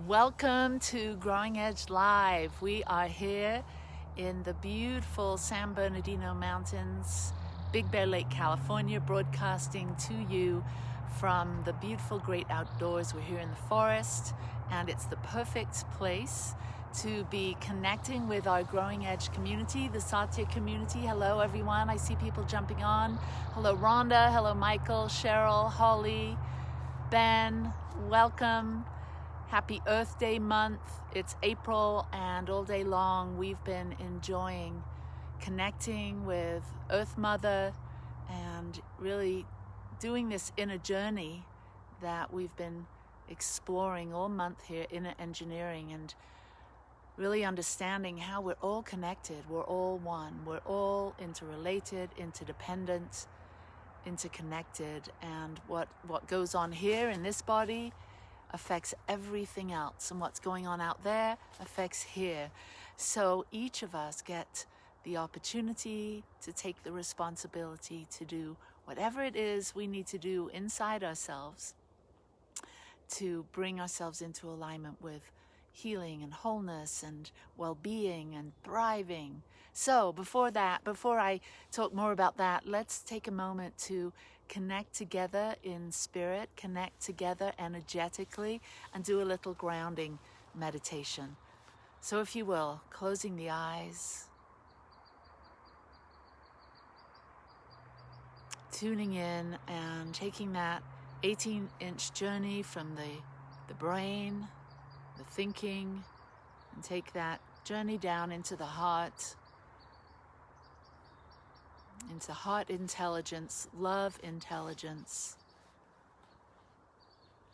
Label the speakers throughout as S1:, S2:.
S1: Welcome to Growing Edge Live. We are here in the beautiful San Bernardino Mountains, Big Bear Lake, California, broadcasting to you from the beautiful great outdoors. We're here in the forest, and it's the perfect place to be connecting with our Growing Edge community, the Satya community. Hello, everyone. I see people jumping on. Hello, Rhonda. Hello, Michael, Cheryl, Holly, Ben. Welcome. Happy Earth Day month. It's April, and all day long we've been enjoying connecting with Earth Mother and really doing this inner journey that we've been exploring all month here, inner engineering, and really understanding how we're all connected, we're all one, we're all interrelated, interdependent, interconnected, and what goes on here in this body affects everything else, and what's going on out there affects here. So each of us get the opportunity to take the responsibility to do whatever it is we need to do inside ourselves to bring ourselves into alignment with healing and wholeness and well-being and thriving. So before I talk more about that, let's take a moment to connect together in spirit, connect together energetically, and do a little grounding meditation. So if you will, closing the eyes, tuning in and taking that 18-inch journey from the brain, the thinking, and take that journey down into the heart, into heart intelligence, love intelligence.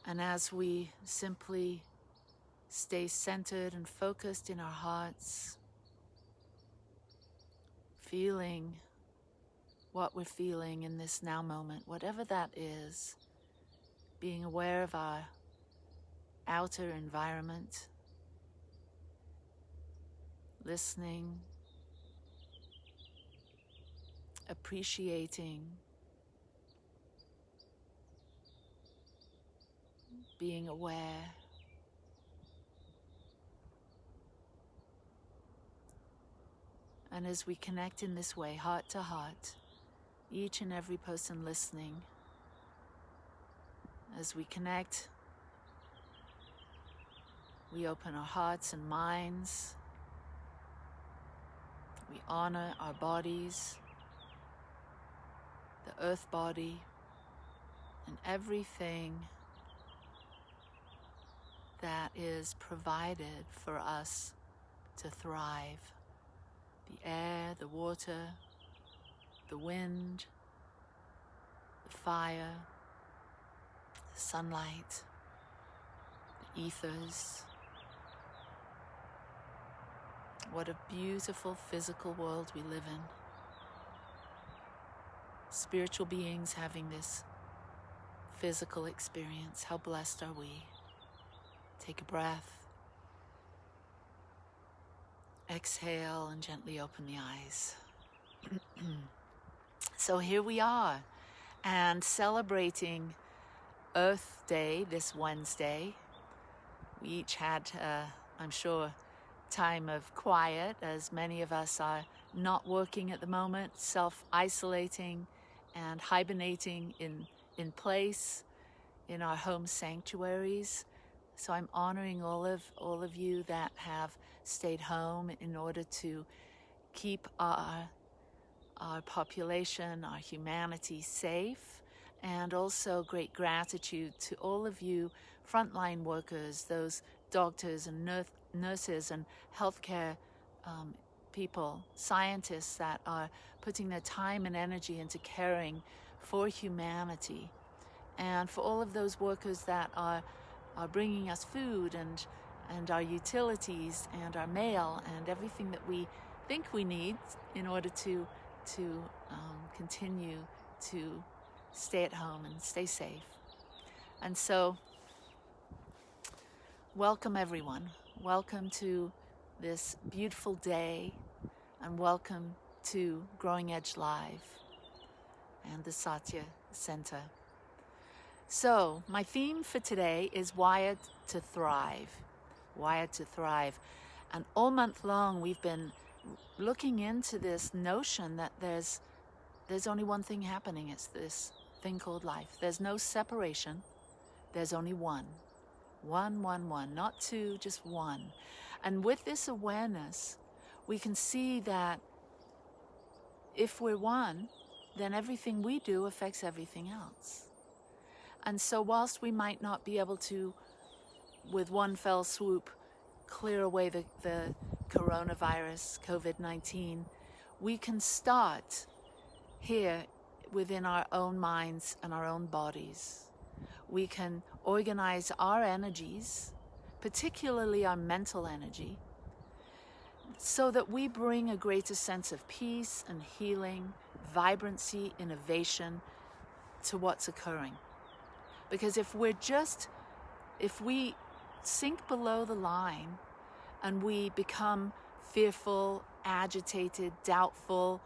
S1: And as we simply stay centered and focused in our hearts, feeling what we're feeling in this now moment, whatever that is, being aware of our outer environment, listening, appreciating, being aware. And as we connect in this way, heart to heart, each and every person listening, as we connect, we open our hearts and minds. We honor our bodies, the earth body, and everything that is provided for us to thrive. The air, the water, the wind, the fire, the sunlight, the ethers. What a beautiful physical world we live in. Spiritual beings having this physical experience. How blessed are we? Take a breath. Exhale and gently open the eyes. So here we are, and celebrating Earth Day this Wednesday. We each had, I'm sure, time of quiet, as many of us are not working at the moment, self-isolating and hibernating in place in our home sanctuaries. So I'm honoring all of you that have stayed home in order to keep our population, our humanity safe, and also great gratitude to all of you frontline workers, those doctors and nurses and healthcare people, scientists that are putting their time and energy into caring for humanity, and for all of those workers that are bringing us food and our utilities and our mail and everything that we think we need in order to continue to stay at home and stay safe. And so, welcome everyone. Welcome to this beautiful day, and welcome to Growing Edge Live and the Satya Center. So, my theme for today is Wired to Thrive. wired to thrive. And all month long, we've been looking into this notion that there's only one thing happening. It's this thing called life. There's no separation. There's only one. One, not two, just one. And with this awareness, we can see that if we're one, then everything we do affects everything else. And so whilst we might not be able to, with one fell swoop, clear away the coronavirus, COVID-19, we can start here within our own minds and our own bodies. We can organize our energies, particularly our mental energy, so that we bring a greater sense of peace and healing, vibrancy, innovation to what's occurring. Because if we sink below the line and we become fearful, agitated, doubtful,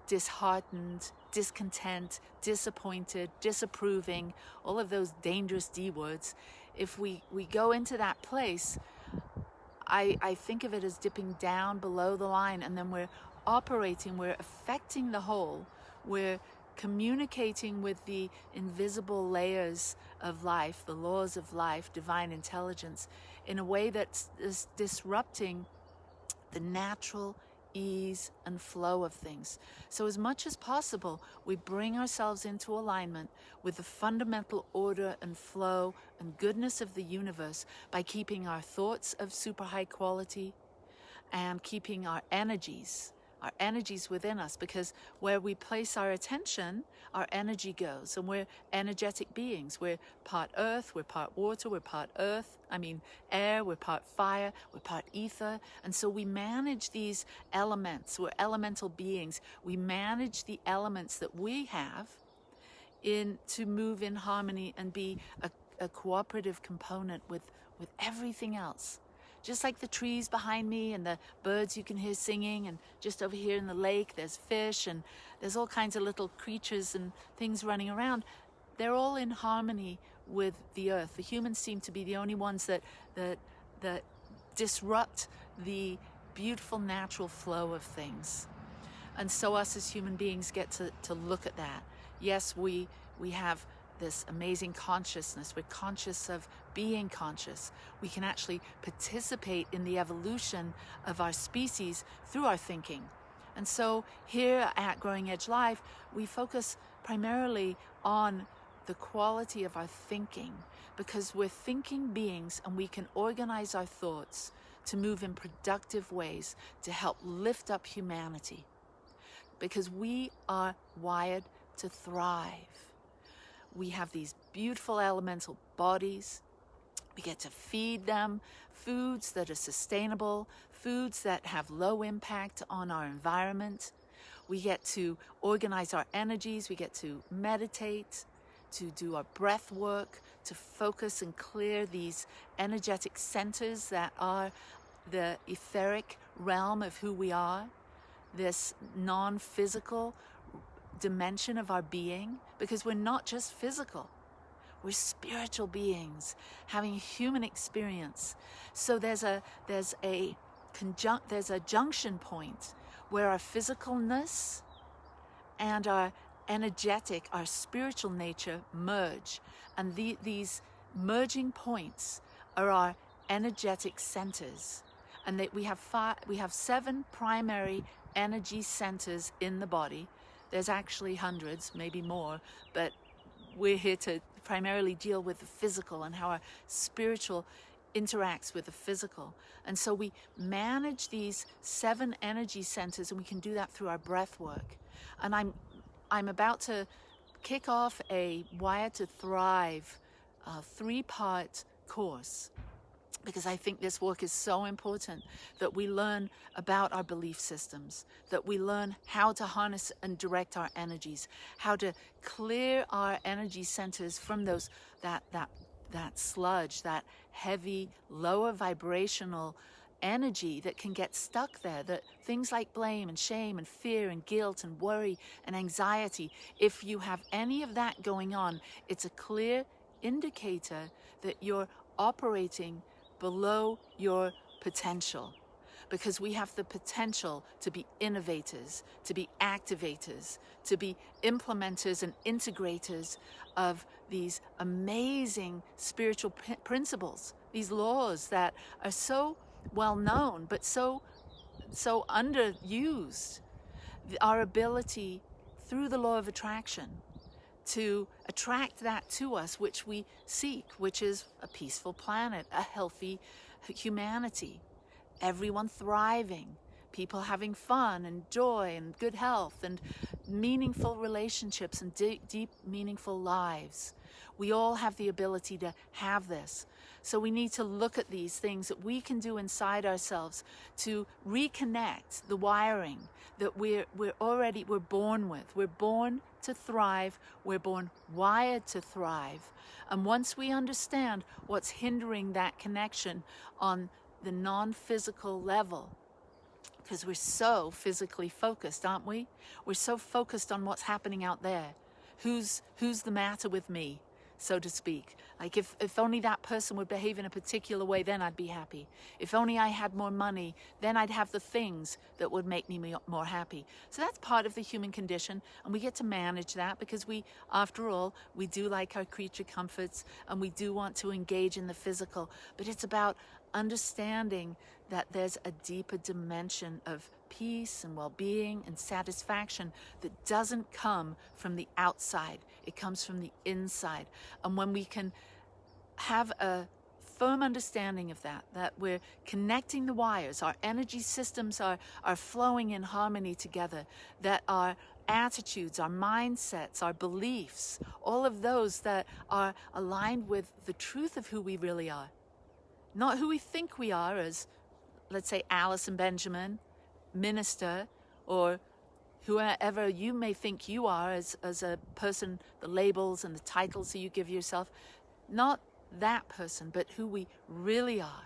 S1: disheartened, discontent, disappointed, disapproving, all of those dangerous D words, if we go into that place, I think of it as dipping down below the line, and then we're operating, we're affecting the whole, we're communicating with the invisible layers of life, the laws of life, divine intelligence, in a way that's disrupting the natural ease and flow of things. So as much as possible, we bring ourselves into alignment with the fundamental order and flow and goodness of the universe by keeping our thoughts of super high quality and keeping our energies within us, because where we place our attention, our energy goes, and we're energetic beings. We're part earth, we're part water, we're part air, we're part fire, we're part ether. And so we manage these elements. We're elemental beings. We manage the elements that we have to move in harmony and be a cooperative component with everything else. Just like the trees behind me and the birds you can hear singing, and just over here in the lake there's fish and there's all kinds of little creatures and things running around. They're all in harmony with the earth. The humans seem to be the only ones that disrupt the beautiful natural flow of things. And so us as human beings get to look at that. Yes, we have this amazing consciousness. We're conscious of being conscious. We can actually participate in the evolution of our species through our thinking. And so here at Growing Edge Life, we focus primarily on the quality of our thinking, because we're thinking beings and we can organize our thoughts to move in productive ways to help lift up humanity, because we are wired to thrive. We have these beautiful elemental bodies. We get to feed them foods that are sustainable, foods that have low impact on our environment. We get to organize our energies. We get to meditate, to do our breath work, to focus and clear these energetic centers that are the etheric realm of who we are, this non-physical dimension of our being, because we're not just physical. We're spiritual beings having human experience. So there's a junction point where our physicalness and our energetic, our spiritual nature merge, and these merging points are our energetic centers. And we have 7 primary energy centers in the body. There's actually hundreds, maybe more, but we're here to primarily deal with the physical and how our spiritual interacts with the physical. And so we manage these 7 energy centers, and we can do that through our breath work. And I'm about to kick off a Wired to Thrive 3-part course, because I think this work is so important, that we learn about our belief systems, that we learn how to harness and direct our energies, how to clear our energy centers from that sludge, that heavy, lower vibrational energy that can get stuck there, that things like blame and shame and fear and guilt and worry and anxiety. If you have any of that going on, it's a clear indicator that you're operating below your potential, because we have the potential to be innovators, to be activators, to be implementers and integrators of these amazing spiritual principles, these laws that are so well known but so underused. Our ability through the law of attraction to attract that to us which we seek, which is a peaceful planet, a healthy humanity, everyone thriving, people having fun and joy and good health and meaningful relationships and deep meaningful lives. We all have the ability to have this. So we need to look at these things that we can do inside ourselves to reconnect the wiring that we're born with. We're born to thrive. We're born wired to thrive. And once we understand what's hindering that connection on the non-physical level, because we're so physically focused, aren't we? We're so focused on what's happening out there. Who's the matter with me, so to speak? Like if only that person would behave in a particular way, then I'd be happy. If only I had more money, then I'd have the things that would make me more happy. So that's part of the human condition, and we get to manage that because we, after all, we do like our creature comforts and we do want to engage in the physical, but it's about understanding that there's a deeper dimension of peace and well-being and satisfaction that doesn't come from the outside. It comes from the inside. And when we can have a firm understanding of that we're connecting the wires, our energy systems are flowing in harmony together, that our attitudes, our mindsets, our beliefs, all of those that are aligned with the truth of who we really are, not who we think we are as, let's say, Alice and Benjamin, minister, or whoever you may think you are as a person, the labels and the titles that you give yourself. Not that person, but who we really are,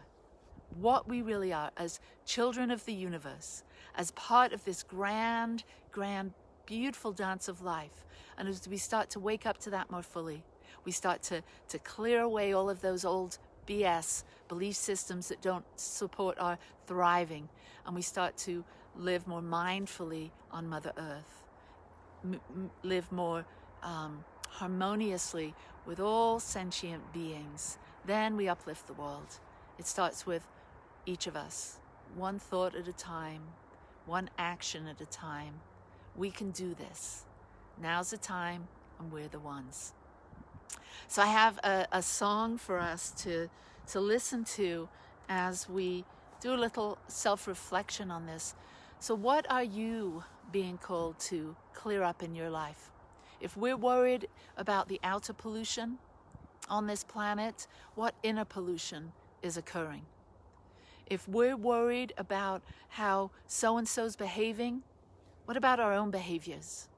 S1: what we really are as children of the universe, as part of this grand, beautiful dance of life. And as we start to wake up to that more fully, we start to clear away all of those old BS belief systems that don't support our thriving, and we start to live more mindfully on Mother Earth, live more harmoniously with all sentient beings. Then we uplift the world. It starts with each of us, one thought at a time, one action at a time. We can do this. Now's the time, and we're the ones. So I have a song for us to listen to as we do a little self-reflection on this. So what are you being called to clear up in your life? If we're worried about the outer pollution on this planet, what inner pollution is occurring? If we're worried about how so-and-so's behaving, what about our own behaviors?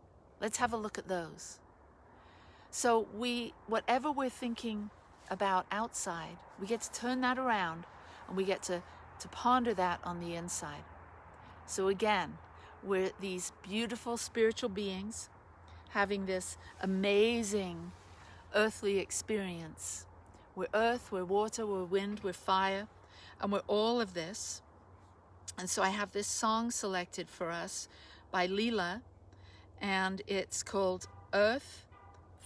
S1: Let's have a look at those. So whatever we're thinking about outside, we get to turn that around and we get to ponder that on the inside. So again, we're these beautiful spiritual beings having this amazing earthly experience. We're earth, we're water, we're wind, we're fire, and we're all of this. And so I have this song selected for us by Leela, and it's called Earth,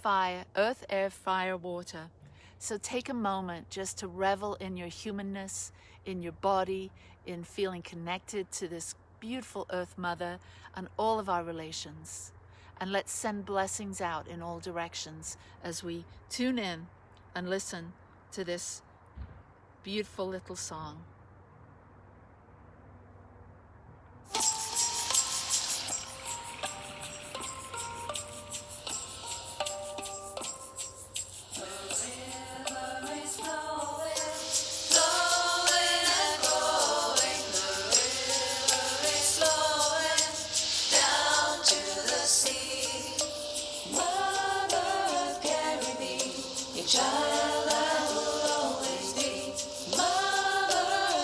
S1: Air, Fire, Water. So take a moment just to revel in your humanness, in your body, in feeling connected to this beautiful Earth Mother and all of our relations. And let's send blessings out in all directions as we tune in and listen to this beautiful little song.
S2: Child, I will always be. Mother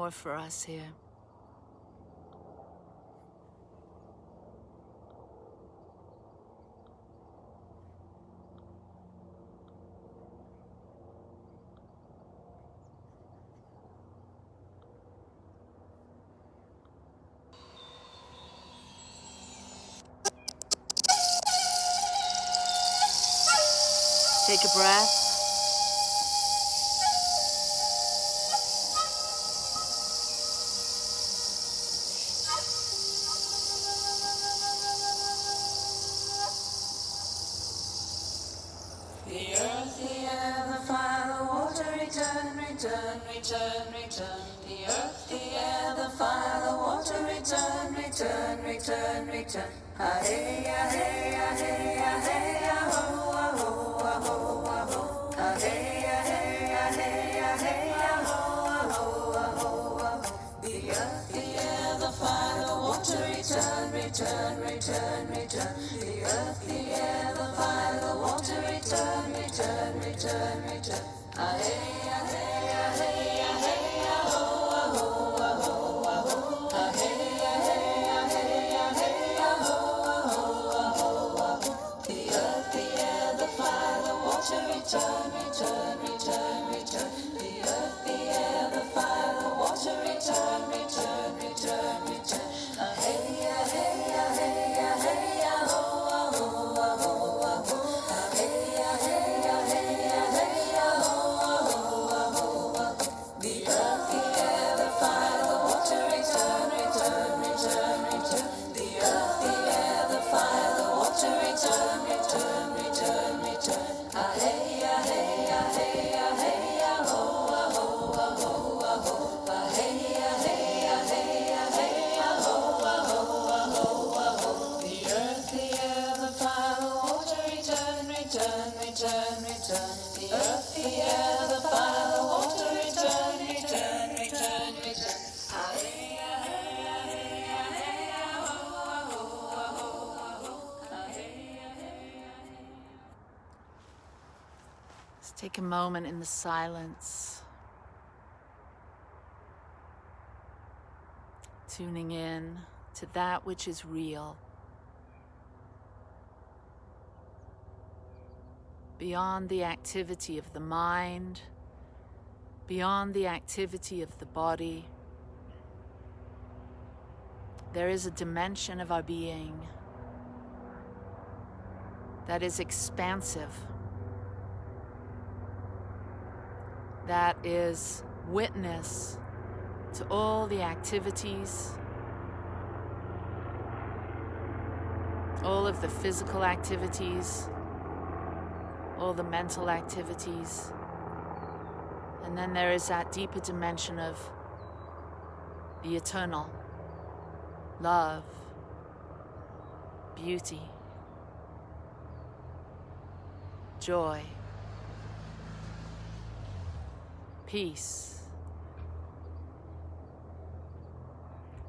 S1: more for us here. Take a breath.
S2: The earth, the air, the fire, the water, return, return, return, return. The earth, the air, the fire, the water, return, return, return, return. Ah hey, ah hey, ah hey, ah hey, ah ho, ah ho, ah ho, ah ho. Ah hey, ah hey, ah hey, ah hey, ah ho, ah ho, ah ho, ah ho. The earth, the air, the fire, the water, return, return, return, return. The earth, the air, the fire, the water, return, return, return, return. Ah hey, ah hey, ah hey, ah hey, ah ho, ah ho, ah ho, ah ho. Ah hey, ah hey, ah hey, ah hey, ah ho, ah ho, ah ho, ah ho. The earth, the air, the fire, the water, return, return, return, return. The earth, the air, the fire, the water, return, return, return, return. Ah hey, ah hey, ah hey, ah hey, ah ho, ah ho, ah ho, ah ho. Ah hey, ah hey, ah hey, ah hey, ah ho, ah ho, ah ho, ah ho. The earth, the air, the fire, the water, return, return, return, return. The earth, the air, the fire, the water, return, return, return, return. Ah hey, ah hey, ah hey, ah hey, ah ho, ah ho, ah ho, ah ho. Ah hey, ah hey, ah hey, ah hey, ah ho, ah ho, ah ho, ah ho. The earth, the air, the fire, the water, return, return, return, return. The earth, the air, the fire, the water, return, return, return, return. Ah hey, ah hey, ah hey, ah hey, ah ho, ah ho, ah ho, ah ho. Ah hey, ah hey, ah hey.
S1: Let's take a moment in the silence, tuning in to that which is real, beyond the activity of the mind, beyond the activity of the body. There is a dimension of our being that is expansive, that is witness to all the activities, all of the physical activities, all the mental activities. And then there is that deeper dimension of the eternal, love, beauty, joy, peace.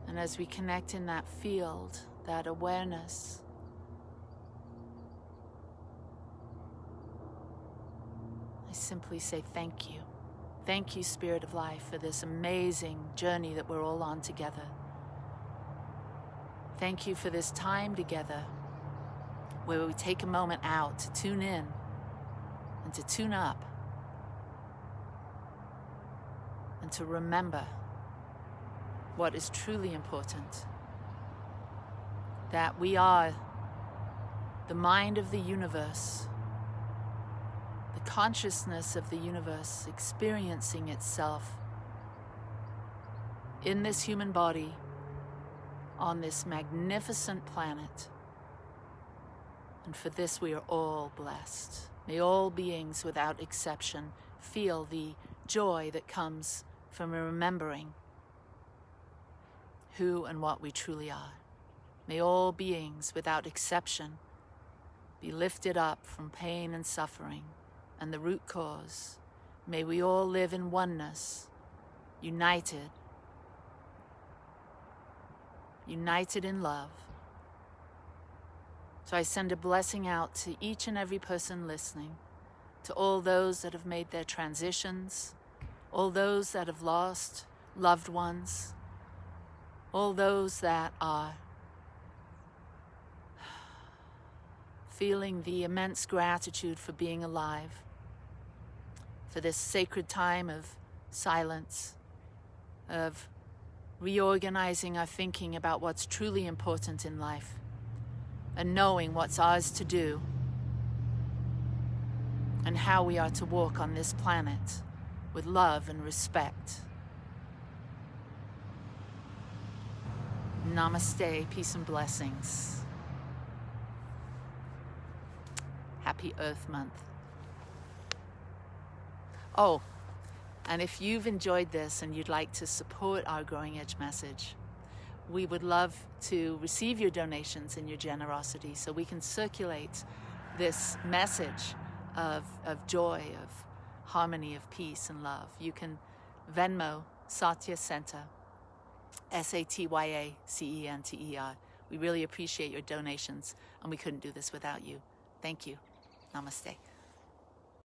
S1: And as we connect in that field, that awareness, I simply say thank you. Thank you, Spirit of Life, for this amazing journey that we're all on together. Thank you for this time together where we take a moment out to tune in and to tune up and to remember what is truly important, that we are the mind of the universe, the consciousness of the universe experiencing itself in this human body on this magnificent planet. And for this we are all blessed. May all beings without exception feel the joy that comes from remembering who and what we truly are. May all beings without exception be lifted up from pain and suffering and the root cause. May we all live in oneness, united in love. So I send a blessing out to each and every person listening, to all those that have made their transitions, all those that have lost loved ones, all those that are feeling the immense gratitude for being alive, for this sacred time of silence, of reorganizing our thinking about what's truly important in life, and knowing what's ours to do, and how we are to walk on this planet with love and respect. Namaste, peace and blessings. Happy Earth Month. Oh, and if you've enjoyed this and you'd like to support our Growing Edge message, we would love to receive your donations and your generosity so we can circulate this message of joy, of harmony, of peace and love. You can Venmo Satya Center, SATYACENTER. We really appreciate your donations, and we couldn't do this without you. Thank you. Namaste.